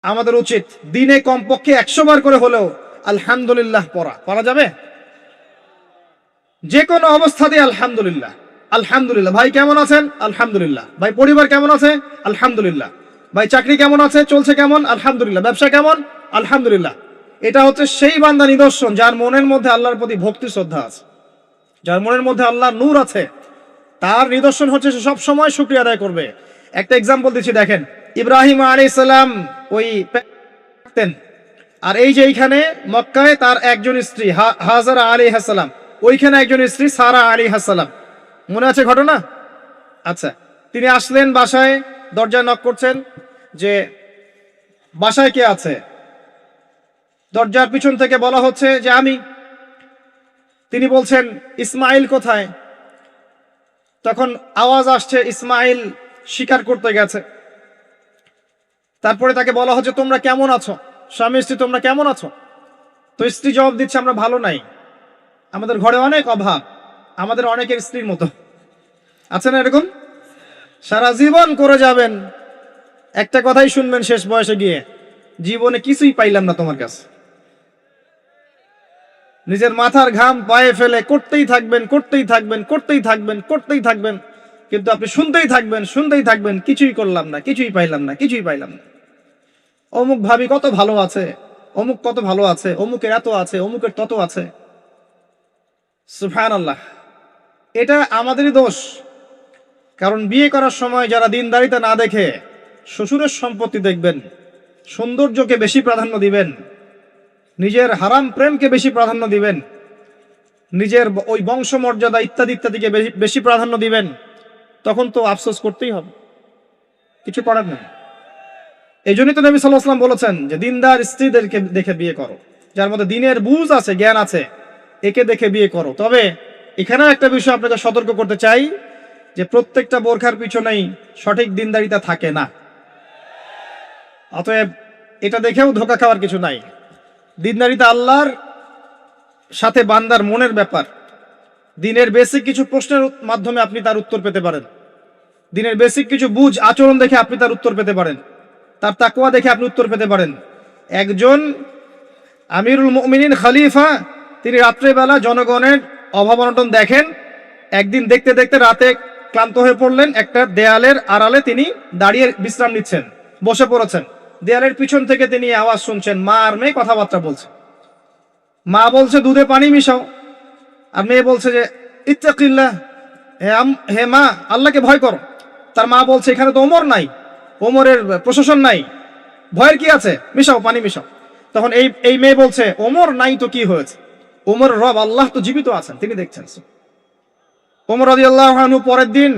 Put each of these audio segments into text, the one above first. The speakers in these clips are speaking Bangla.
আমাদের উচিত দিনে কমপক্ষে 100 বার করে হলেও আলহামদুলিল্লাহ পড়া যাবে। যে কোনো অবস্থাতে আলহামদুলিল্লাহ আলহামদুলিল্লাহ। ভাই কেমন আছেন? আলহামদুলিল্লাহ। ভাই পরিবার কেমন আছে? আলহামদুলিল্লাহ। ভাই চাকরি কেমন আছে, চলছে কেমন? আলহামদুলিল্লাহ। ব্যবসা কেমন? আলহামদুলিল্লাহ। এটা হচ্ছে সেই বান্দা নিদর্শন যার মনের মধ্যে আল্লাহর প্রতি ভক্তি শ্রদ্ধা আছে, যার মনের মধ্যে আল্লাহর নূর আছে। তার নিদর্শন হচ্ছে সে সব সময় শুকরিয়া আদায় করবে। একটা এক্সাম্পল দিচ্ছি, দেখেন ইব্রাহিম আলাইহিস সালাম ওই থাকতেন, আর এই যে এইখানে মক্কায় তার একজন স্ত্রী হাজারা আলাইহিস সালাম, ওইখানে একজন স্ত্রী সারা আলাইহিস সালাম। মনে আছে ঘটনা? আচ্ছা, তিনি আসলেন বাসায়, দরজায় নক করছেন যে বাসায় কে আছে? দরজার পিছন থেকে বলা হচ্ছে যে আমি। তিনি বলছেন ইসমাইল কোথায়? তখন আওয়াজ আসছে ইসমাইল শিকার করতে গেছে। তারপরে তাকে বলা হচ্ছে তোমরা কেমন আছো, স্বামী স্ত্রী তোমরা কেমন আছো? তো স্ত্রী জবাব দিচ্ছে আমরা ভালো নাই, আমাদের ঘরে অনেক অভাব, আমাদের অনেকের স্ত্রীর মতো। আছে না এরকম? সারা জীবন করে যাবেন, একটা কথাই শুনবেন শেষ বয়সে গিয়ে, জীবনে কিছুই পাইলাম না তোমার কাছে। নিজের মাথার ঘাম পায়ে ফেলে করতেই থাকবেন করতেই থাকবেন করতেই থাকবেন করতেই থাকবেন, কিন্তু আপনি শুনতেই থাকবেন কিছুই করলাম না, কিছুই পাইলাম না, কিছুই পাইলাম না। অমুক ভাবি কত ভালো আছে, অমুক কত ভালো আছে, অমুকের এত আছে, অমুকের তত আছে। সুবহানাল্লাহ। এটা আমাদেরই দোষ। কারণ বিয়ে করার সময় যারা দিনদারিতা না দেখে শ্বশুরের সম্পত্তি দেখবেন, সৌন্দর্যকে বেশি প্রাধান্য দিবেন, নিজের হারাম প্রেমকে বেশি প্রাধান্য দিবেন, নিজের ওই বংশমর্যাদা ইত্যাদি ইত্যাদিকে বেশি প্রাধান্য দিবেন, তখন তো আফসোস করতেই হবে, কিছু করার নেই। এই জন্যই তো নবী সাল্লাল্লাহু আলাইহি ওয়াসাল্লাম বলেছেন যে দিনদার স্ত্রীদেরকে দেখে বিয়ে করো, যার মধ্যে দিনের বুঝ আছে, জ্ঞান আছে, একে দেখে বিয়ে করো। তবে এখানেও একটা বিষয় আপনাকে সতর্ক করতে চাই যে প্রত্যেকটা বোরখার পিছনেই সঠিক দিনদারিতা থাকে না। অতএব এটা দেখেও ধোঁকা খাওয়ার কিছু নাই। দিনদারিতা আল্লাহর সাথে বান্দার মনের ব্যাপার। দিনের বেসিক কিছু প্রশ্নের মাধ্যমে আপনি তার উত্তর পেতে পারেন, দিনের বেসিক কিছু বুঝ আচরণ দেখে আপনি তার উত্তর পেতে পারেন, তার তাকওয়া দেখে আপনি উত্তর পেতে পারেন। একজন আমিরুল মুমিনিন খলিফা, তিনি রাত্রেবেলা জনগণের অভাব অনটন দেখেন। একদিন দেখতে দেখতে রাতে ক্লান্ত হয়ে পড়লেন, একটা দেয়ালের আড়ালে তিনি দাঁড়িয়ে বিশ্রাম নিচ্ছেন, বসে পড়েছেন। দেয়ালের পিছন থেকে তিনি আওয়াজ শুনছেন, মা আর মেয়ে কথাবার্তা বলছে। মা বলছে দুধে পানি মিশাও, আর মেয়ে বলছে যে ইত্তাকিল্লাহ, হে মা আল্লাহকে ভয় করো। তার মা বলছে এখানে তো ওমর নাই, ওমরের প্রশাসন নাই, ভয়ের কি আছে, মিশাও পানি মিশাও। তখন এই মেয়ে বলছে ওমর নাই তো কি হয়েছে, ওমর রব আল্লাহ তো জীবিত আছেন, তিনি দেখছেন। ওমর রাদিয়াল্লাহু আনহু পরের দিন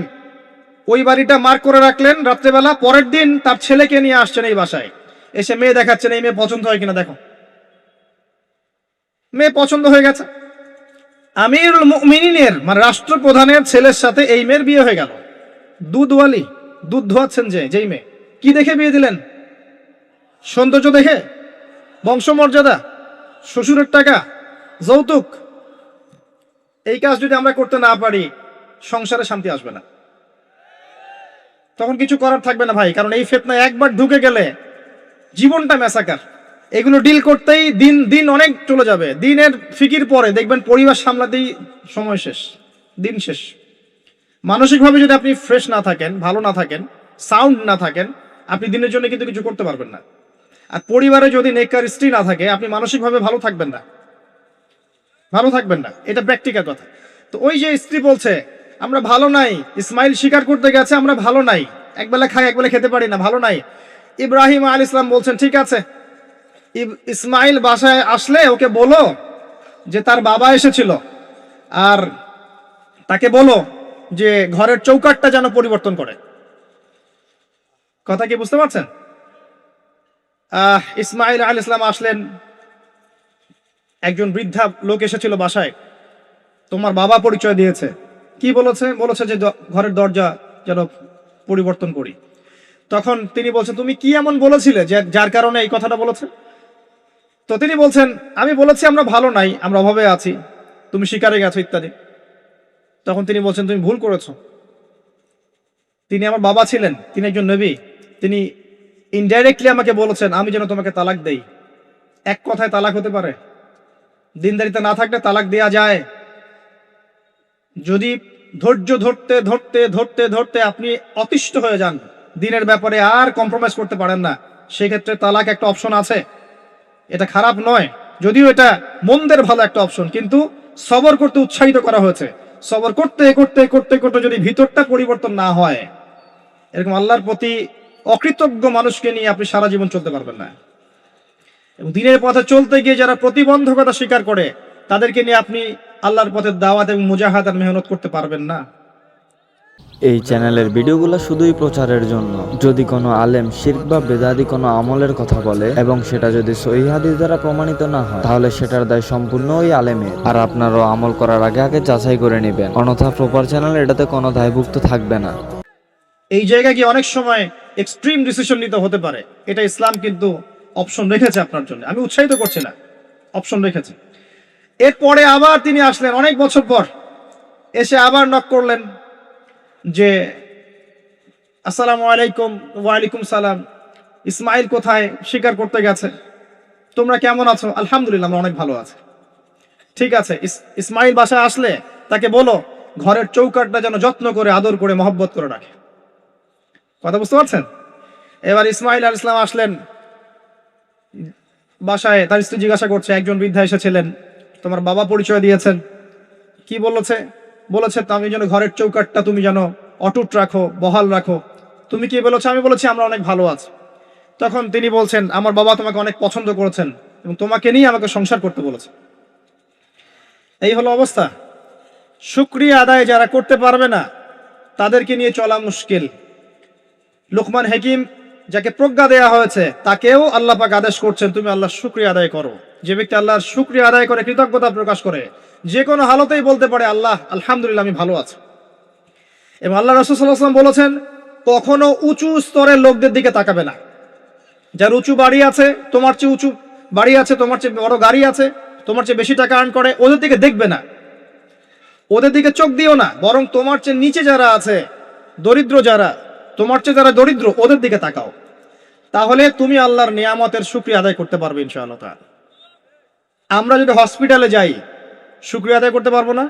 ওই বাড়িটা মার্ক করে রাখলেন রাত্রেবেলা। পরের দিন তার ছেলেকে নিয়ে আসছেন এই বাসায়, এসে মেয়ে দেখাচ্ছেন, এই মেয়ে পছন্দ হয় কিনা দেখো। মেয়ে পছন্দ হয়ে গেছে। আমিরুল মুমিনিনের মানে রাষ্ট্রপ্রধানের ছেলের সাথে এই মেয়ের বিয়ে হয়ে গেল। দুধওয়ালি, দুধ ধোয়াচ্ছেন যেই মেয়ে। কি দেখে বিয়ে দিলেন? সৌন্দর্য দেখে? বংশমর্যাদা? শ্বশুরের টাকা? যৌতুক? এই কাজ যদি আমরা করতে না পারি, সংসারে শান্তি আসবে না, তখন কিছু করার থাকবে না ভাই। কারণ এই ফিতনায় একবার ঢুকে গেলে জীবনটা মেসাকার। এগুলো ডিল করতেই দিন দিন অনেক চলে যাবে। দিনের ফিকির পরে দেখবেন পরিবার সামলাতেই সময় শেষ, দিন শেষ। মানসিকভাবে যদি আপনি ফ্রেশ না থাকেন, ভালো না থাকেন, সাউন্ড না থাকেন, আপনি দিনের জন্য কিন্তু কিছু করতে পারবেন না। আর পরিবারে যদি নেককার স্ত্রী না থাকে, আপনি মানসিকভাবে ভালো থাকবেন না, ভালো থাকবেন না। এটা প্র্যাকটিক্যাল কথা। তো ওই যে স্ত্রী বলছে আমরা ভালো নাই, ইসমাইল শিকার করতে গেছে, আমরা ভালো নাই, একবেলা খাই একবেলা খেতে পারি না, ভালো নাই। ইব্রাহিম আলাইহিস সালাম বলছেন ঠিক আছে, ইসমাইল বাসায় আসলে ওকে বলো যে তার বাবা এসেছিল, আর তাকে বলো যে ঘরের চৌকাঠটা যেন পরিবর্তন করে। কথা কি বুঝতে পারছেন? ইসমাইল আলাইহিস সালাম আসলেন, একজন বৃদ্ধা লোক এসেছিল বাসায়, তোমার বাবা পরিচয় দিয়েছে। কি বলেছে? বলেছে যে ঘরের দরজা যেন পরিবর্তন করি। তখন তিনি বলছেন তুমি কি এমন বলেছিলে যার কারণে এই কথাটা বলেছে? তো তিনি বলছেন আমি বলেছি আমরা ভালো নাই, আমরা অভাবে আছি, তুমি শিকারে গেছো ইত্যাদি। তখন তিনি বলছেন তুমি ভুল করেছো, তিনি আমার বাবা ছিলেন, তিনি একজন নবী, তিনি ইনডাইরেক্টলি আমাকে বলেছেন আমি যেন তোমাকে তালাক দেই। এক কথায় তালাক হতে পারে? দিনদারিতা না থাকলে তালাক দেয়া যায়? যদি ধৈর্য ধরতে ধরতে ধরতে ধরতে আপনি অতিষ্ঠ হয়ে যান, দিনের ব্যাপারে আর কম্প্রোমাইজ করতে পারেন না, সেক্ষেত্রে তালাক একটা অপশন আছে। এটা খারাপ নয়, যদিও এটা মন্দের ভালো একটা অপশন, কিন্তু সবর করতে উৎসাহিত করা হয়েছে। সবর করতে করতে করতে করতে যদি ভিতরটা পরিবর্তন না হয়, এরকম আল্লাহর প্রতি অকৃতজ্ঞ মানুষকে নিয়ে আপনি সারা জীবন চলতে পারবেন না। এবং দিনের পথে চলতে গিয়ে যারা প্রতিবন্ধকতা স্বীকার করে, তাদেরকে নিয়ে আপনি আল্লাহর পথে দাওয়াত এবং মুজাহাদার মেহনত করতে পারবেন না। এই চ্যানেলের ভিডিওগুলো শুধুই প্রচারের জন্য। যদি কোনো আলেম শিরক বা বেদাতি কোনো আমলের কথা বলে এবং সেটা যদি সহিহ হাদিস দ্বারা প্রমাণিত না হয়, তাহলে সেটার দায় সম্পূর্ণ ওই আলেমের। আর আপনারাও আমল করার আগে আগে যাচাই করে নেবেন, অন্যথা প্রপার চ্যানেল এটাতে কোনো দায়ভুক্ত থাকবে না। এই জায়গায় গিয়ে অনেক সময় এক্সট্রিম ডিসিশন নিতে হতে পারে, এটা ইসলাম কিন্তু অপশন রেখেছে আপনার জন্য। আমি উৎসাহিত করছি না, অপশন রেখেছে। এরপরে আবার তিনি আসলেন অনেক বছর পর, এসে আবার নক করলেন যে আসসালামু আলাইকুম। ওয়ালাইকুম সালাম। ইসমাইল কোথায়? শিকার করতে গেছে। তোমরা কেমন আছো? আলহামদুলিল্লাহ, আমরা অনেক ভালো আছি। ঠিক আছে, ইসমাইল বাসায় আসলে তাকে বলো ঘরের চৌকাঠটা যেন যত্ন করে আদর করে মহব্বত করে রাখে। কথা বুঝতে পারছেন? এবার ইসমাইল আলাইহিস সালাম আসলেন বাসায়, তার স্ত্রী জিজ্ঞাসা করছে, একজন বৃদ্ধা এসেছিলেন, তোমার বাবা পরিচয় দিয়েছেন, কি বলেছে? বলেছে আমি যেন ঘরের চৌকাঠটা তুমি যেন অটুট রাখো, বহাল রাখো। তুমি কি বলেছো? আমি বলেছি আমরা অনেক ভালো আছি। তখন তিনি বলছেন, আমার বাবা তোমাকে অনেক পছন্দ করেছেন এবং তোমাকে নিয়ে আমাকে সংসার করতে বলেছে। এই হলো অবস্থা। শুকরিয়া আদায় যারা করতে পারবে না, তাদেরকে নিয়ে চলা মুশকিল। লোকমান হাকিম, যাকে প্রজ্ঞা দেয়া হয়েছে, তাকেও আল্লাহ পাক আদেশ করছেন তুমি আল্লাহর শুকরিয়া আদায় করো। যে ব্যক্তি আল্লাহর শুকরিয়া আদায় করে, কৃতজ্ঞতা প্রকাশ করে, যে কোনো হালতেই বলতে পারে আল্লাহ আলহামদুলিল্লাহ আমি ভালো আছি। এবং আল্লাহ রাসূল সাল্লাল্লাহু আলাইহি ওয়াসাল্লাম বলেছেন, কখনো উঁচু স্তরের লোকদের দিকে তাকাবে না। যার উঁচু বাড়ি আছে, তোমার চেয়ে উঁচু বাড়ি আছে, তোমার চেয়ে বড় গাড়ি আছে, তোমার চেয়ে বেশি টাকা আর্ন করে, ওদের দিকে দেখবে না, ওদের দিকে চোখ দিও না। বরং তোমার চেয়ে নিচে যারা আছে, দরিদ্র যারা, তোমার চেয়ে যারা দরিদ্র, ওদের দিকে তাকাও। তাহলে তুমি আল্লাহর নিয়ামতের শুকরিয়া আদায় করতে পারবে ইনশাআল্লাহ তাআলা। আমরা যদি হসপিটালে যাই, শুকরিয়া আদায় করতে পারবো না?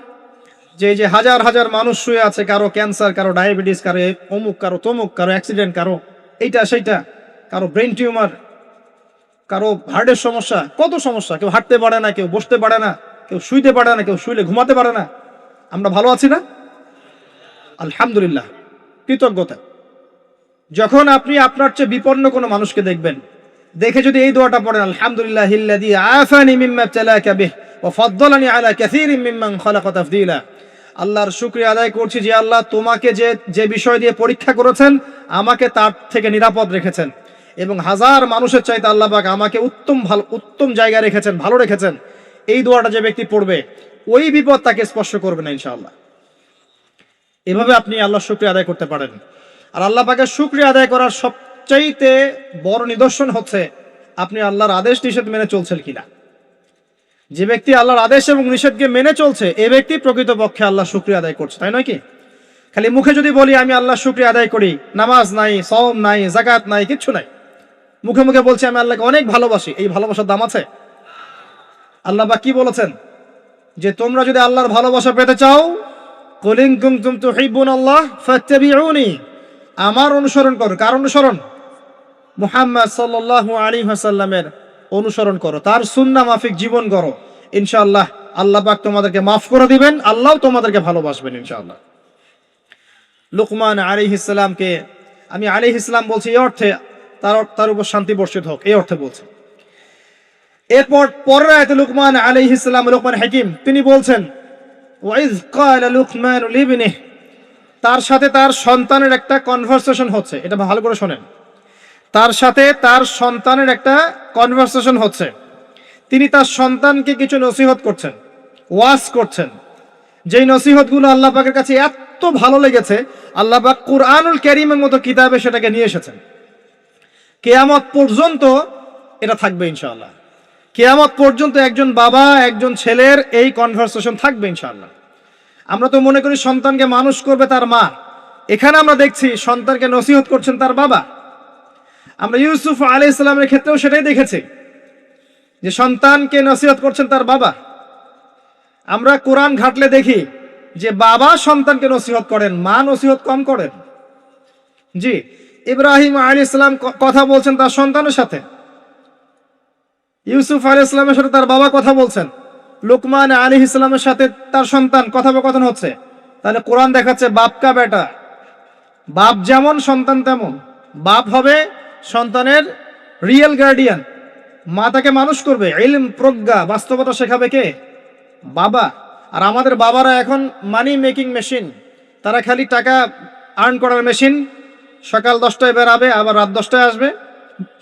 যে হাজার হাজার মানুষ শুয়ে আছে, কারো ক্যান্সার, কারো ডায়াবেটিস, কারো অমুক, কারো তমুক, কারো অ্যাক্সিডেন্ট, কারো এইটা সেইটা, কারো ব্রেন টিউমার, কারো হার্টের সমস্যা, কত সমস্যা। কেউ হাঁটতে পারে না, কেউ বসতে পারে না, কেউ শুইতে পারে না, কেউ শুইলে ঘুমাতে পারে না। আমরা ভালো আছি না? আলহামদুলিল্লাহ, কৃতজ্ঞতা। যখন আপনি আপনার চেয়ে বিপন্ন কোনো মানুষকে দেখবেন, দেখে যদি এই দোয়াটা পড়েন, আলহামদুলিল্লাহিল্লাযী আফানি মিম্মা ইবতালাকা বিহি ওয়া ফাদ্দালানি আলা কাসীরিম মিম্মান খালাকা তাফদীলা। আল্লাহর শুকরিয়া আদায় করছি যে আল্লাহ তোমাকে যে বিষয় দিয়ে পরীক্ষা করেছেন, আমাকে তার থেকে নিরাপদ রেখেছেন, এবং হাজার মানুষের চাইতে আল্লাহ পাক আমাকে উত্তম জায়গায় রেখেছেন, ভালো রেখেছেন। এই দোয়াটা যে ব্যক্তি পড়বে, ওই বিপদ তাকে স্পর্শ করবে না ইনশাআল্লাহ। এভাবে আপনি আল্লাহর শুকরিয়া আদায় করতে পারেন। আর আল্লাহ পাকের শুকরিয়া আদায় করার সবচাইতে বড় নিদর্শন হচ্ছে আপনি আল্লাহর আদেশ নিষেধ মেনে চলছেন কিনা। যে ব্যক্তি আল্লাহর আদেশ এবং নিষেধকে মেনে চলছে, এ ব্যক্তি প্রকৃতপক্ষে আল্লাহ শুকরিয়া আদায় করছে, তাই নয় কি? খালি মুখে যদি বলি আমি আল্লাহ শুকরিয়া আদায় করি, নামাজ নাই, সওম নাই, যাকাত নাই, কিচ্ছু নাই, মুখে মুখে বলছি আমি আল্লাহকে অনেক ভালোবাসি, এই ভালোবাসার দাম আছে? আল্লাহ পাক কি বলেছেন? যে তোমরা যদি আল্লাহর ভালোবাসা পেতে চাও, কুল ইন কুনতুম তুহিব্বুনাল্লাহ ফাত্তাবিউনি, আমার অনুসরণ করো। কার অনুসরণ? মুহাম্মদ সাল্লাল্লাহু আলাইহি ওয়াসাল্লামের অনুসরণ করো, তার সুন্নাহ মাফিক জীবন করো। ইনশাআল্লাহ আল্লাহ পাক তোমাদেরকে মাফ করে দিবেন, আল্লাহ তোমাদেরকে ভালোবাসবেন ইনশাআল্লাহ। লুকমান আলাইহিস সালামকে আমি আলাইহিস সালাম বলছি এই অর্থে তার উপর শান্তি বর্ষিত হোক, এই অর্থে বলছি। এরপর পরের আয়াতে লুকমান আলাইহিস সালাম, লুকমান হাকিম, তিনি বলছেন ওয়াইজ ক্বালা লুকমান লিবনিহি, তার সাথে তার সন্তানের একটা কনভারসেশন হচ্ছে। এটা ভালো করে শোনেন, তার সাথে তার সন্তানের একটা কনভারসেশন হচ্ছে। তিনি তার সন্তানকে কিছু নসিহত করছেন, ওয়াজ করছেন। যেই নসিহতগুলো আল্লাহ পাকের কাছে এত ভালো লেগেছে, আল্লাহ পাক কুরআনুল কারীমের মতো কিতাবে সেটাকে নিয়ে এসেছেন। কিয়ামত পর্যন্ত এটা থাকবে ইনশাআল্লাহ। কিয়ামত পর্যন্ত একজন বাবা একজন ছেলের এই কনভারসেশন থাকবে ইনশাআল্লাহ। আমরা তো মনে করি সন্তানকে মানুষ করবে তার মা, এখানে আমরা দেখছি সন্তানকে নসিহত করছেন তার বাবা। আমরা ইউসুফ আলাইহিস সালামের ক্ষেত্রেও সেটাই দেখেছি যে সন্তানকে নসিহত করছেন তার বাবা। আমরা কোরআন ঘাটলে দেখি যে বাবা সন্তানকে নসিহত করেন, মা নসিহত কম করেন। জি, ইব্রাহিম আলাইহিস সালাম কথা বলছেন তার সন্তানের সাথে, ইউসুফ আলাইহিস সালামের সাথে তার বাবা কথা বলছেন, লুকমান আলাইহিস সালামের সাথে তার সন্তান কথোপকথন হচ্ছে। তাহলে কোরআন দেখাচ্ছে বাপ কা বেটা, বাপ যেমন সন্তান তেমন। বাপ হবে সন্তানের রিয়েল গার্ডিয়ান, মা তাকে মানুষ করবে, ইলম প্রজ্ঞা বাস্তবতা শেখাবে কে? বাবা। আর আমাদের বাবারা এখন মানি মেকিং মেশিন, তারা খালি টাকা আর্ন করার মেশিন। সকাল 10টায় বেরাবে, আবার রাত 10টায় আসবে।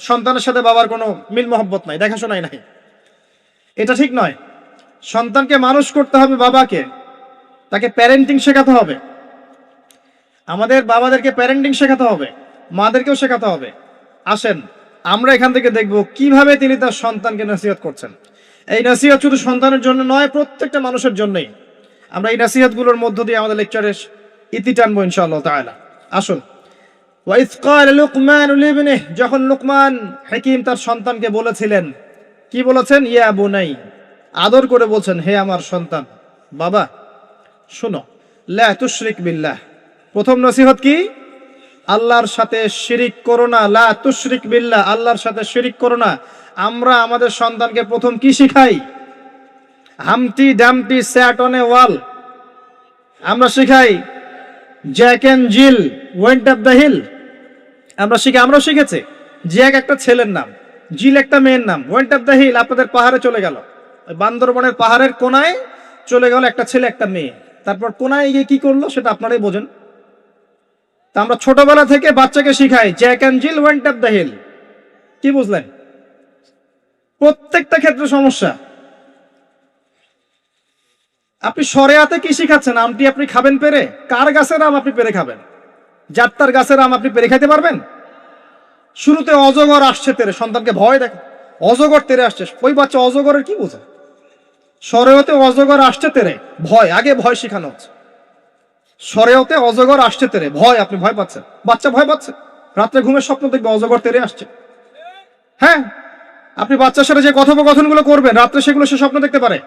সন্তানের সাথে বাবার কোনো মিল মহব্বত নাই, দেখাশোনাই নাই। এটা ঠিক নয়। সন্তানকে মানুষ করতে হবে বাবাকে, তাকে প্যারেন্টিং শেখাতে হবে। আমাদের বাবাদেরকে প্যারেন্টিং শেখাতে হবে, মাদেরকেও শেখাতে হবে। আসেন আমরা এখান থেকে দেখব কিভাবে তিনি তার সন্তানকে নসিহত করছেন। এই নসিহত শুধু সন্তানের জন্য নয়, প্রত্যেকটা মানুষের জন্যই। আমরা এই নসিহতগুলোর মধ্য দিয়ে আমাদের লেকচারের ইতি টানবো ইনশাআল্লাহ তাআলা। আসুন, ওয়াইজ ক্বাল লুকমান লিবনিহি, যখন লুকমান হাকিম তার সন্তানকে বলেছিলেন, কি বলেছেন? ইয়া বুনাই, আদর করে বলছেন, হে আমার সন্তান, বাবা শুনো, লা তুশরিক বিল্লাহ। প্রথম নসিহত কি? আল্লাহর সাথে শিরিক করো না। লা তুশরিক বিল্লাহ, আল্লাহর সাথে শিরিক করো না। আমরা আমাদের সন্তানকে প্রথম কি শিখাই? Humpty Dumpty sat on a wall. আমরা শিখাই Jack and Jill went up the hill. আমরা শিখেছি জ্যাক একটা ছেলের নাম, জিল একটা মেয়ের নাম, ওয়েন্ট আপ দ্য হিল আপনাদের পাহাড়ে চলে গেল, ওই বান্দরবনের পাহাড়ের কোনায় চলে গেল একটা ছেলে একটা মেয়ে। তারপর কোনায় গিয়ে কি করলো সেটা আপনারাই বোঝেন। তা আমরা ছোটবেলা থেকে বাচ্চাকে শিখাই Jack and Jill went up the hill. কি বুঝলেন? প্রত্যেকটা ক্ষেত্রে সমস্যা। আপনি শরিয়াতে কি শিখাচ্ছেন? আমটি আপনি খাবেন পেরে? কার গাছের আম আপনি পেরে খাবেন? যাত্রার গাছের আম আপনি পেরে খাইতে পারবেন? শুরুতে অজগর আসছে তেরে, সন্তানকে ভয় দেখে, অজগর তেরে আসছে। ওই বাচ্চা অজগরের কি বোঝে? শরিয়তে অজগর আসছে তেরে, ভয়, আগে ভয় শেখানো হচ্ছে। শরিয়তে অজগর আসছে তেরে, ভয়, আপনি ভয় পাচ্ছেন, বাচ্চা ভয় পাচ্ছে। রাত্রে ঘুমের স্বপ্ন দেখবে অজগর তেরে আসছে। হ্যাঁ, আপনি বাচ্চার সাথে যে কথোপকথনগুলো করবেন রাত্রে, সেগুলো সে স্বপ্ন দেখতে পারে।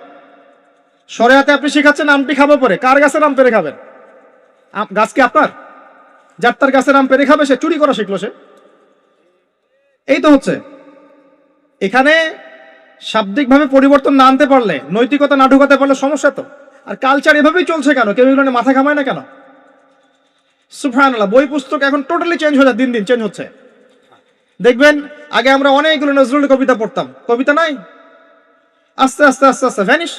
শরিয়াতে আপনি শেখাচ্ছেন আমটি খাবো পরে, কার গাছের আম পেরে খাবেন? গাছ কি আপনার? যাত্রার গাছের আম পেরে খাবে? সে চুরি করা শিখলো সে। এই তো হচ্ছে এখানে শাব্দিকভাবে পরিবর্তন না আনতে পারলে, নৈতিকতা না ঢুকাতে পারলে সমস্যা তো। আর কালচার এভাবেই চলছে কেন? কেউ এগুলো নিয়ে মাথা ঘামায় না কেন? সুবহানাল্লাহ, বই পুস্তক এখন টোটালি চেঞ্জ হয়ে যায়, দিন দিন চেঞ্জ হচ্ছে। দেখবেন আগে আমরা অনেকগুলো নজরুল কবিতা পড়তাম, কবিতা নাই, আস্তে আস্তে আস্তে আস্তে ভ্যানিশ।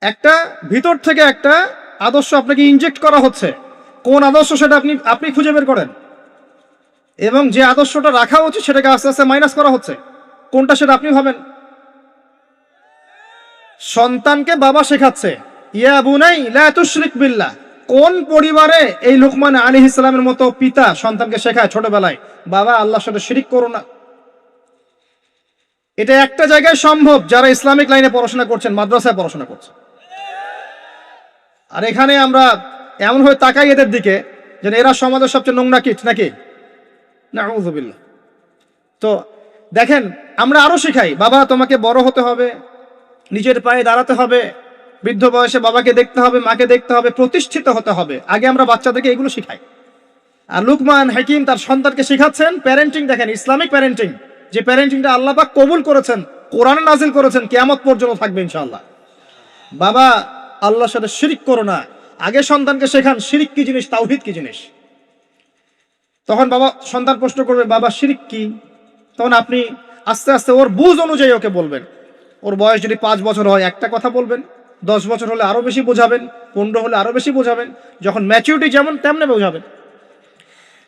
একটা ভিতর থেকে একটা আদর্শ আপনাকে ইনজেক্ট করা হচ্ছে। কোন আদর্শ সেটা আপনি খুঁজে বের করেন, এবং যে আদর্শটা রাখা উচিত সেটাকে আস্তে আস্তে মাইনাস করা হচ্ছে। কোনটা সেটা আপনি ভাবেন। সন্তানকে বাবা শেখাচ্ছে ইয়া বুনাই লা তুশরিক বিল্লাহ। কোন পরিবারে এই লুকমান আলাইহিস সালামের মতো পিতা সন্তানকে শেখায় ছোটবেলায়, বাবা আল্লাহর সাথে শিরিক করো না? এটা একটা জায়গায় সম্ভব যারা ইসলামিক লাইনে পড়াশোনা করছেন, মাদ্রাসায় পড়াশোনা করছেন। আর এখানে আমরা এমন হয়ে তাকাই এদের দিকে যেন এরা সমাজের সবচেয়ে নোংরা কীট নাকি, নাউযুবিল্লাহ। তো দেখেন, আমরা আরো শিখাই বাবা তোমাকে বড় হতে হবে, নিজের পায়ে দাঁড়াতে হবে, বৃদ্ধ বয়সে বাবাকে দেখতে হবে, মাকে দেখতে হবে, প্রতিষ্ঠিত হতে হবে। আগে আমরা বাচ্চাদেরকে এগুলো শিখাই। আর লুকমান হাকিম তার সন্তানকে শিখাচ্ছেন প্যারেন্টিং। দেখেন, ইসলামিক প্যারেন্টিং, যে প্যারেন্টিংটা আল্লাহ পাক কবুল করেছেন, কোরআনে নাজিল করেছেন, কিয়ামত পর্যন্ত থাকবে ইনশাআল্লাহ। বাবা আল্লাহর সাথে শিরিক করো না। আগে সন্তানকে শেখান শিরিক কি জিনিস, তাওহীদ কি জিনিস। তখন সন্তান প্রশ্ন করবে বাবা শিরিক কি, তখন আপনি আস্তে আস্তে ওর বুঝ অনুযায়ী ওকে বলবেন। ওর বয়স যদি 5 বছর হয় একটা কথা বলবেন, 10 বছর হলে আরো বেশি বোঝাবেন, 15 হলে আরো বেশি বোঝাবেন। যখন ম্যাচুরিটি যেমন তেমনি বোঝাবেন।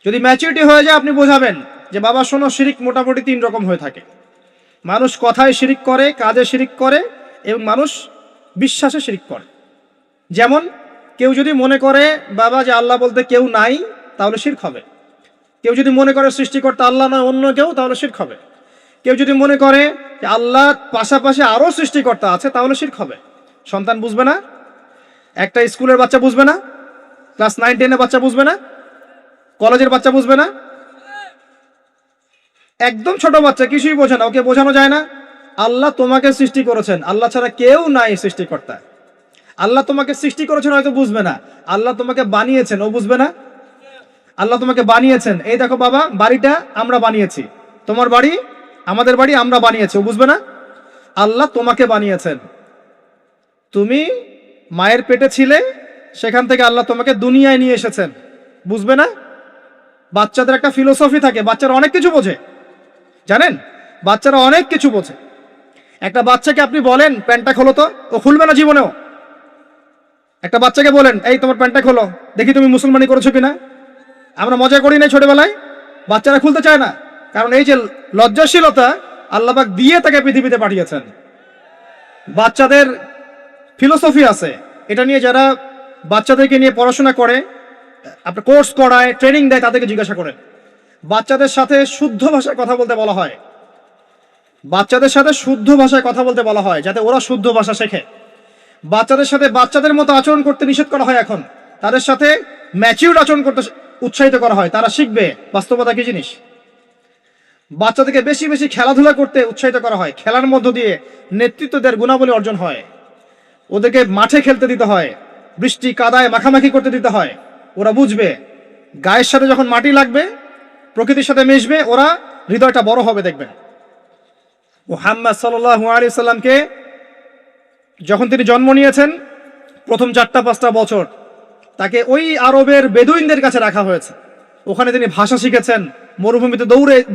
যদি ম্যাচুরিটি হয়ে যায় আপনি বোঝাবেন যে বাবা শোনো, শিরিক মোটামুটি 3 রকম হয়ে থাকে। মানুষ কথায় শিরিক করে, কাজে শিরিক করে, এবং মানুষ বিশ্বাসে শিরিক করে। যেমন কেউ যদি মনে করে বাবা যে আল্লাহ বলতে কেউ নাই, তাহলে শিরক হবে। কেউ যদি মনে করে সৃষ্টিকর্তা আল্লাহ নয় অন্য কেউ, তাহলে শিরক হবে। কেউ যদি মনে করে যে আল্লাহ পাশাপাশি আরো সৃষ্টিকর্তা আছে, তাহলে শিরক হবে। সন্তান বুঝবে না, একটা স্কুলের বাচ্চা বুঝবে না, ক্লাস 9-10 এর বাচ্চা বুঝবে না, কলেজের বাচ্চা বুঝবে না, একদম ছোট বাচ্চা, কিছুই বোঝে না, ওকে বোঝানো যায় না আল্লাহ তোমাকে সৃষ্টি করেছেন, আল্লাহ ছাড়া কেউ নাই সৃষ্টিকর্তা। আল্লাহ তোমাকে সৃষ্টি করেছেন হয়তো বুঝবে না, আল্লাহ তোমাকে বানিয়েছেন ও বুঝবে না। আল্লাহ তোমাকে বানিয়েছেন, এই দেখো বাবা বাড়িটা আমরা বানিয়েছি, তোমার বাড়ি আমাদের বাড়ি আমরা বানিয়েছি, ও বুঝবে না। আল্লাহ তোমাকে বানিয়েছেন, তুমি মায়ের পেটে ছিলে, সেখান থেকে আল্লাহ তোমাকে দুনিয়ায় নিয়ে এসেছেন, বুঝবে না। বাচ্চাদের একটা ফিলোসফি থাকে, বাচ্চারা অনেক কিছু বোঝে, জানেন, বাচ্চারা অনেক কিছু বোঝে। একটা বাচ্চাকে আপনি বলেন প্যান্টটা খোলো তো, ও খুলবে না জীবনেও। একটা বাচ্চাকে বলেন এই তোমার প্যান্টটা খোলো, দেখি তুমি মুসলমানি করেছো কিনা। আমরা মজা করি না ছোটবেলায়, বাচ্চারা খুলতে চায় না, কারণ এই যে লজ্জাশীলতা আল্লাহ পাক দিয়ে তাকে পৃথিবীতে পাঠিয়েছেন। বাচ্চাদের ফিলোসফি আছে, এটা নিয়ে যারা বাচ্চাদেরকে নিয়ে পড়াশোনা করে, আপনার কোর্স করায়, ট্রেনিং দেয়, তাদেরকে জিজ্ঞাসা করেন। বাচ্চাদের সাথে শুদ্ধ ভাষায় কথা বলতে বলা হয়, বাচ্চাদের সাথে শুদ্ধ ভাষায় কথা বলতে বলা হয়, যাতে ওরা শুদ্ধ ভাষা শেখে। বাচ্চাদের সাথে বাচ্চাদের মতো আচরণ করতে নিষেধ করা হয়, এখন তাদের সাথে ম্যাচিউর আচরণ করতে উৎসাহিত করা হয়, তারা শিখবে বাস্তবতা কি জিনিস। বাচ্চাদেরকে বেশি বেশি খেলাধুলা করতে উৎসাহিত করা হয়, খেলার মধ্য দিয়ে নেতৃত্ব দেওয়ার গুণাবলী অর্জন হয়। ওদেরকে মাঠে খেলতে দিতে হয়, বৃষ্টি কাদায় মাখামাখি করতে দিতে হয়, ওরা বুঝবে। গায়ের সাথে যখন মাটি লাগবে, প্রকৃতির সাথে মিশবে, ওরা হৃদয়টা বড় হবে। দেখবেন মুহাম্মদ সাল্লাল্লাহু আলাইহি সাল্লামকে যখন তিনি জন্ম নিয়েছেন, প্রথম 4-5 বছর তাকে ওই আরবের বেদুইনদের কাছে রাখা হয়েছে। ওখানে তিনি ভাষা শিখেছেন, মরুভূমিতে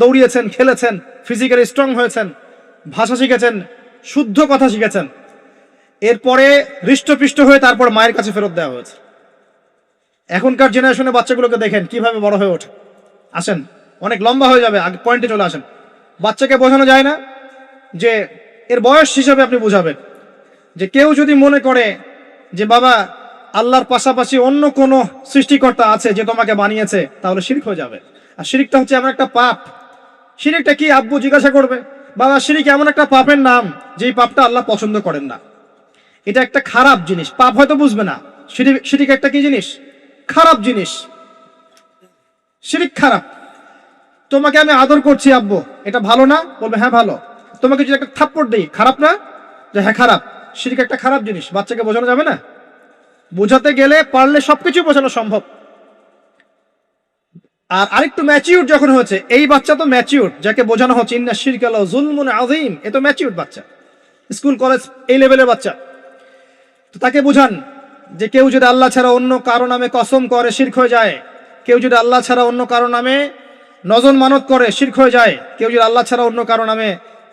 দৌড়িয়েছেন, খেলেছেন, ফিজিক্যালি স্ট্রং হয়েছেন, ভাষা শিখেছেন, শুদ্ধ কথা শিখেছেন। এরপরে হৃষ্টপৃষ্ট হয়ে তারপর মায়ের কাছে ফেরত দেওয়া হয়েছে। এখনকার জেনারেশনের বাচ্চাগুলোকে দেখেন কিভাবে বড় হয়ে ওঠে। আসেন, অনেক লম্বা হয়ে যাবে, আগে পয়েন্টে চলে আসেন। বাচ্চাকে বোঝানো যায় না যে, এর বয়স হিসাবে আপনি বুঝাবেন যে কেউ যদি মনে করে যে বাবা আল্লাহর পাশাপাশি অন্য কোনো সৃষ্টিকর্তা আছে যে তোমাকে বানিয়েছে, তাহলে শিরক হয়ে যাবে। আর শিরকটা হচ্ছে এমন একটা পাপ। শিরকটা কি আব্বু জিজ্ঞাসা করবে, বাবা শিরক এমন একটা পাপের নাম যেই পাপটা আল্লাহ পছন্দ করেন না। এটা একটা খারাপ জিনিস, পাপ হয়তো বুঝবে না। শিরক একটা কি জিনিস? খারাপ জিনিস। শিরক খারাপ। তোমাকে আমি আদর করছি আব্বু, এটা ভালো না? বলবে হ্যাঁ ভালো। তোমাকে যদি একটা থাপ্পড় দিই, খারাপ না? যে হ্যাঁ খারাপ। শিরক একটা খারাপ জিনিস, বাচ্চাকে বোঝানো যাবে না। বোঝাতে গেলে পারলে সবকিছু বোঝানো সম্ভব। আর আরেকটু ম্যাচিউর যখন হয়েছে, এই বাচ্চা তো ম্যাচিউর, যাকে বোঝানো হচ্ছে ইন্না শিরকা লাযুলমুন আযীম, এ তো ম্যাচিউর বাচ্চা, স্কুল কলেজ এই লেভেলের বাচ্চা। তো তাকে বোঝান যে কেউ যদি আল্লাহ ছাড়া অন্য কারো নামে কসম করে, শিরক হয়ে যায়। কেউ যদি আল্লাহ ছাড়া অন্য কারো নামে নজর মানত করে, শিরক হয়ে যায়। কেউ যদি আল্লাহ ছাড়া অন্য কারো নামে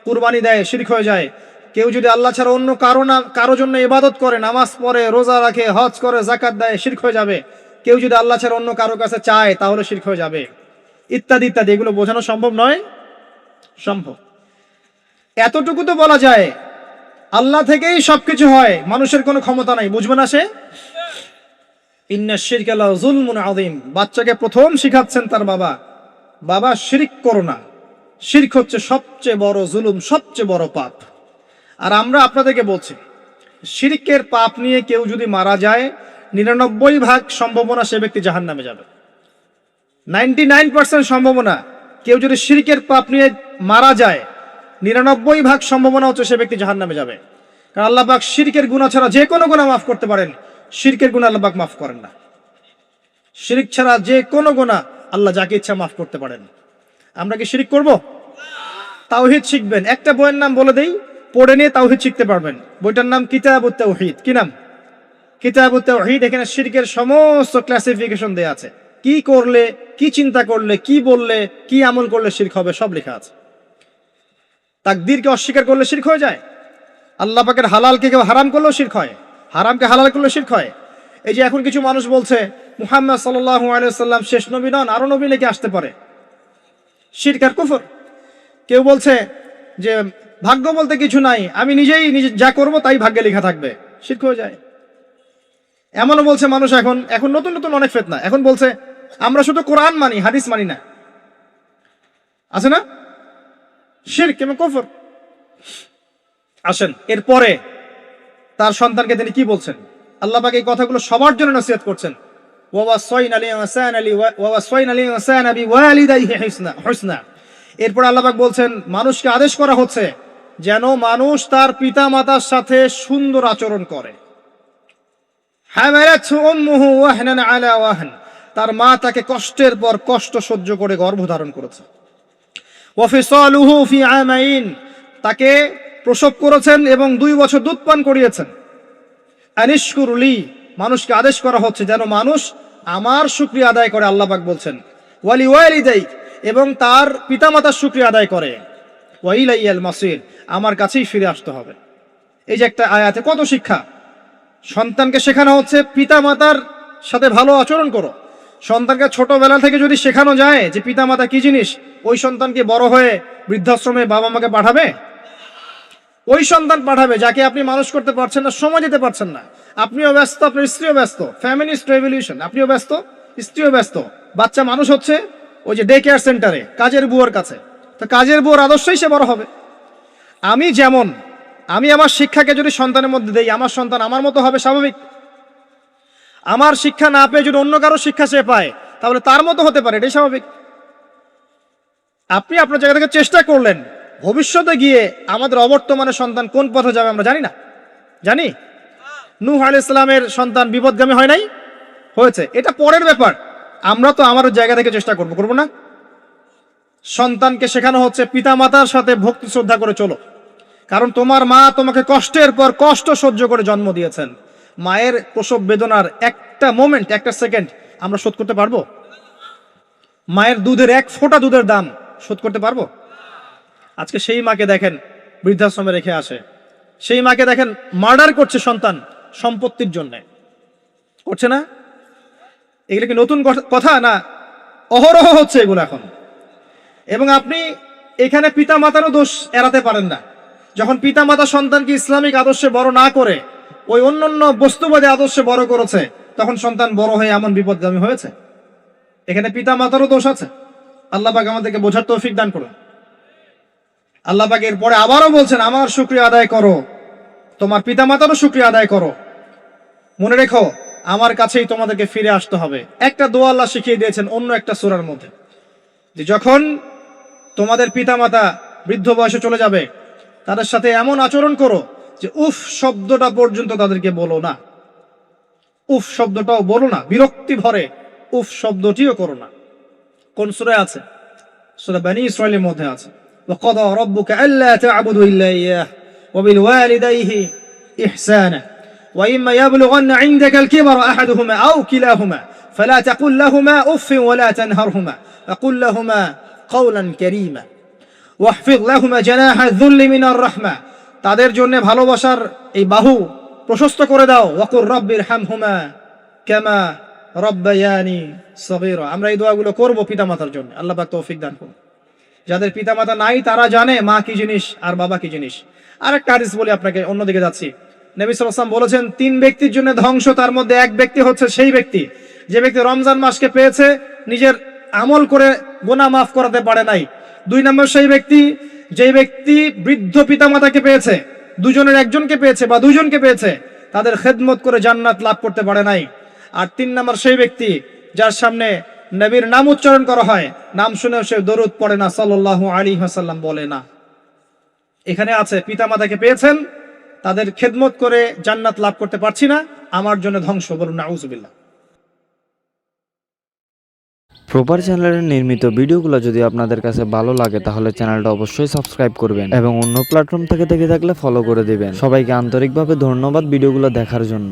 কুরবানি দেয়, শিরক হয়ে যায়। কেউ যদি আল্লাহ ছাড়া অন্য কারো জন্য ইবাদত করে, নামাজ পড়ে, রোজা রাখে, হজ করে, যাকাত দেয়, শিরক হয়ে যাবে। কেউ যদি আল্লাহ ছাড়া অন্য কারো কাছে চায়, তাহলে শিরক হয়ে যাবে, ইত্যাদি ইত্যাদি। এগুলো বোঝানো সম্ভব নয়? সম্ভব। এতটুকু তো বলা যায় আল্লাহ থেকেই সবকিছু হয়, মানুষের কোনো ক্ষমতা নাই। বুঝবে না সে? ইন্না শিরকা লাযুলমুন আযীম। বাচ্চাকে প্রথম শিখাচ্ছেন তার বাবা, বাবা শিরক করো না। শিরক হচ্ছে সবচেয়ে বড় জুলুম, সবচেয়ে বড় পাপ। আর আমরা আপনাদেরকে বলছি, শিরকের পাপ নিয়ে কেউ যদি মারা যায়, 99% সম্ভাবনা সে ব্যক্তি জাহান্নামে যাবে। 99% সম্ভাবনা। কেউ যদি শিরকের পাপ নিয়ে মারা যায়, 99% সম্ভাবনা হচ্ছে সে ব্যক্তি জাহান্নামে যাবে। কারণ আল্লাহ পাক শিরকের গুনাহ ছাড়া যে কোনো গুনাহ মাফ করতে পারেন, শিরকের গুনাহ আল্লাহ পাক মাফ করেন না। শিরক ছাড়া যে কোনো গুনাহ আল্লাহ যাকে ইচ্ছা মাফ করতে পারেন। আমরা কি শিরক করব? তাওহীদ শিখবেন। একটা বইয়ের নাম বলে দেই, পড়ে নিয়ে তাওহীদ শিখতে পারবেন। বইটার নাম কিতাবুত তাওহীদ। কি নাম? কিতাবুত তাওহীদ। এখানে শিরকের সমস্ত ক্লাসিফিকেশন দেয়া আছে। কি করলে, কি চিন্তা করলে, কি বললে, কি আমল করলে শিরক হবে, সব লেখা আছে। তাকদীরকে অস্বীকার করলে শিরক হয়ে যায়। আল্লাহ পাকের হালালকে কেউ হারাম করলেও শিরক হয়, হারামকে হালাল করলেও শিরক হয়। এই যে এখন কিছু মানুষ বলছে মুহাম্মদ সাল্লাল্লাহু আলাইহি ওয়াসাল্লাম শেষ নবী নন, আরো নবী নাকি আসতে পারে। শিরক আর কুফর। কেউ বলছে যে ভাগ্য বলতে কিছু নাই, আমি নিজে যা করব তাই ভাগ্যে লেখা থাকবে, শিরক হয়ে যায়। এমনও বলছে মানুষ, এখন নতুন নতুন অনেক ফিতনা। এখন বলছে আমরা শুধু কোরআন মানি, হাদিস মানি না। আছে না? শিরক এবং কুফর। আসেন, এরপরে তার সন্তানকে তিনি কি বলছেন? আল্লাহ পাক এই কথাগুলো সবার জন্য নসিহত করছেন। ওয়াসাইনা লিল ইনসানা বিওয়ালিদাইহি হুসনা। এরপর আল্লাহ পাক বলছেন মানুষকে আদেশ করা হচ্ছে যেন মানুষ তার পিতা মাতার সাথে সুন্দর আচরণ করে। হামালাতহু উম্মুহু ওয়াহনান আলা ওয়াহন, তার মা তাকে কষ্টের পর কষ্ট সহ্য করে গর্ভধারণ করেছে। ওয়া ফিসালুহু ফি আমাইন, তাকে প্রসব করেছেন এবং 2 বছর দুধ পান করিয়েছেন। আনিশকুরলি, মানুষকে আদেশ করা হচ্ছে যেন মানুষ আমার শুকরিয়া আদায় করে। আল্লাহ পাক বলছেন ওয়ালি ওয়ালিদাই, এবং তার পিতামাতার শুকরিয়া আদায় করে। ওয়া ইলাইয়াল মাসির, আমার কাছেই ফিরে আসতে হবে। এই যে একটা আয়াতে কত শিক্ষা। সন্তানকে শেখানো হচ্ছে পিতামাতার সাথে ভালো আচরণ করো। সন্তানকে ছোটবেলা থেকে যদি শেখানো যায় যে পিতামাতা কি জিনিস, ওই সন্তানকে বড় হয়ে বৃদ্ধাশ্রমে বাবা মাকে পাঠাবে? ওই সন্তান পাঠাবে যাকে আপনি মানুষ করতে পারছেন না, সময় দিতে পারছেন না। আপনিও ব্যস্ত, আপনার স্ত্রীও ব্যস্ত, ফ্যামিলিস্ট রেভলিউশন, আপনিও ব্যস্ত, স্ত্রীও ব্যস্ত। বাচ্চা মানুষ হচ্ছে ওই যে ডে কেয়ার সেন্টারে কাজের বুয়ার কাছে, তো কাজের বুয়ার আদর্শই সে বড় হবে। আমি আমার শিক্ষাকে যদি সন্তানের মধ্যে দেই, আমার সন্তান আমার মতো হবে স্বাভাবিক। আমার শিক্ষা না পেয়ে যদি অন্য কারো শিক্ষা সে পায়, তাহলে তার মতো হতে পারে, এটাই স্বাভাবিক। আপনি আপনার জায়গা থেকে চেষ্টা করলেন, ভবিষ্যতে গিয়ে আমাদের অবর্তমানে সন্তান কোন পথে যাবে আমরা জানি না। জানি নূহ আলাইহিস সালামের সন্তান বিপদগামী হয় নাই? হয়েছে, এটা পরের ব্যাপার। আমরা তো আমার জায়গা থেকে চেষ্টা করব না? সন্তানকে শেখানো হচ্ছে পিতামাতার সাথে ভক্তি শ্রদ্ধা করে চলো, কারণ তোমার মা তোমাকে কষ্টের পর কষ্ট সহ্য করে জন্ম দিয়েছেন। মায়ের প্রসব বেদনার একটা মোমেন্ট, একটা সেকেন্ড আমরা শোধ করতে পারবো? মায়ের দুধের 1 ফোঁটা দুধের দাম শোধ করতে পারবো? আজকে সেই মাকে দেখেন বৃদ্ধাশ্রমে রেখে আসে, সেই মাকে দেখেন মার্ডার করছে সন্তান সম্পত্তির জন্য, করছে না? এগুলো কি নতুন কথা না? অহরহ হচ্ছে এগুলো এখন। এবং আপনি এখানে পিতা মাতারও দোষ এড়াতে পারেন না। যখন পিতা মাতা সন্তানকে ইসলামিক আদর্শে বড় না করে ওই অন্যান্য বস্তুবাদী আদর্শে বড় করেছে, তখন সন্তান বড় হয়ে এমন বিপদগামী হয়েছে। এখানে পিতা মাতারও দোষ আছে। আল্লাহ পাক আমাদেরকে বোঝার তৌফিক দান করুন। আল্লাহ পাক এরপরে আবারও বলছেন আমার শুকরিয়া আদায় করো, তোমার পিতা মাতারও শুকরিয়া আদায় করো। মনে রেখো আমার কাছেই তোমাদেরকে ফিরে আসতে হবে। একটা দোয়া আল্লাহ শিখিয়ে দিয়েছেন অন্য একটা সূরার মধ্যে, যে যখন তোমাদের পিতা মাতা বৃদ্ধ বয়সে চলে যাবে, তাদের সাথে এমন আচরণ করো যে উফ শব্দটা পর্যন্ত তাদেরকে বলো না। উফ শব্দটাও বলো না, বিরক্তি ভরে উফ শব্দটিও করো না। কোন সূরায় আছে? সূরা বনী ইসরাঈলের মধ্যে আছে, ওয়াকাদা রাব্বুকা আল্লা তা'বুদু ইল্লা ইয়াহ ওয়া বিল ওয়ালিদাইহি ইহসানা ওয়া ইম্মা ইয়াবলুগান্না ইনদাকা আল কিবরা আহাদুহুমা আও কিলাহুমা ফালা তাকুল লাহুমা উফ ওয়া লা তানহারহুমা ওয়া কুল লাহুমা কাওলান কারীমা ওয়াহফিজ লাহুমা জানাহা যুল্লি মিনার রাহমা, তাদের জন্য ভালোবাসার এই বাহু প্রশস্ত করে দাও। ওয়াকুর রাব্বিরহামহুমা কামা রাব্বায়ানি সগীরা। আমরা এই দোয়াগুলো করব পিতামাতার জন্য। আল্লাহ পাক তৌফিক দান করুন। যাদের পিতামাতা নাই তারা জানে মা কি জিনিস আর বাবা কি জিনিস। আরেকটা হাদিস বলি আপনাকে, অন্যদিকে যাচ্ছি। নবী সাল্লাল্লাহু আলাইহি ওয়াসাল্লাম বলেছেন 3 ব্যক্তির জন্য ধ্বংস, তার মধ্যে এক ব্যক্তি হচ্ছে সেই ব্যক্তি যে ব্যক্তি রমজান মাসকে পেয়েছে নিজের আমল করে গুনাহ মাফ করাতে পারে নাই। 2 নম্বর সেই ব্যক্তি যেই ব্যক্তি বৃদ্ধ পিতামাতাকে পেয়েছে, দুজনের একজনকে পেয়েছে বা দুজনকে পেয়েছে, তাদের খেদমত করে জান্নাত লাভ করতে পারে নাই। আর 3 নম্বর সেই ব্যক্তি যার সামনে নবীর নাম উচ্চারণ করা হয়, নাম শুনেও সে দরুদ পড়ে না, সাল্লাল্লাহু আলাইহি ওয়াসাল্লাম বলে না। এখানে আছে পিতামাতাকে পেয়েছেন, তাদের খেদমত করে জান্নাত লাভ করতে পারছি না, আমার জন্য ধ্বংস। বলুন নাউযুবিল্লাহ। প্রপার চ্যানেলের নির্মিত ভিডিওগুলো যদি আপনাদের কাছে ভালো লাগে তাহলে চ্যানেলটা অবশ্যই সাবস্ক্রাইব করবেন এবং অন্য প্ল্যাটফর্ম থেকে দেখে থাকলে ফলো করে দিবেন। সবাইকে আন্তরিকভাবে ধন্যবাদ ভিডিওগুলো দেখার জন্য।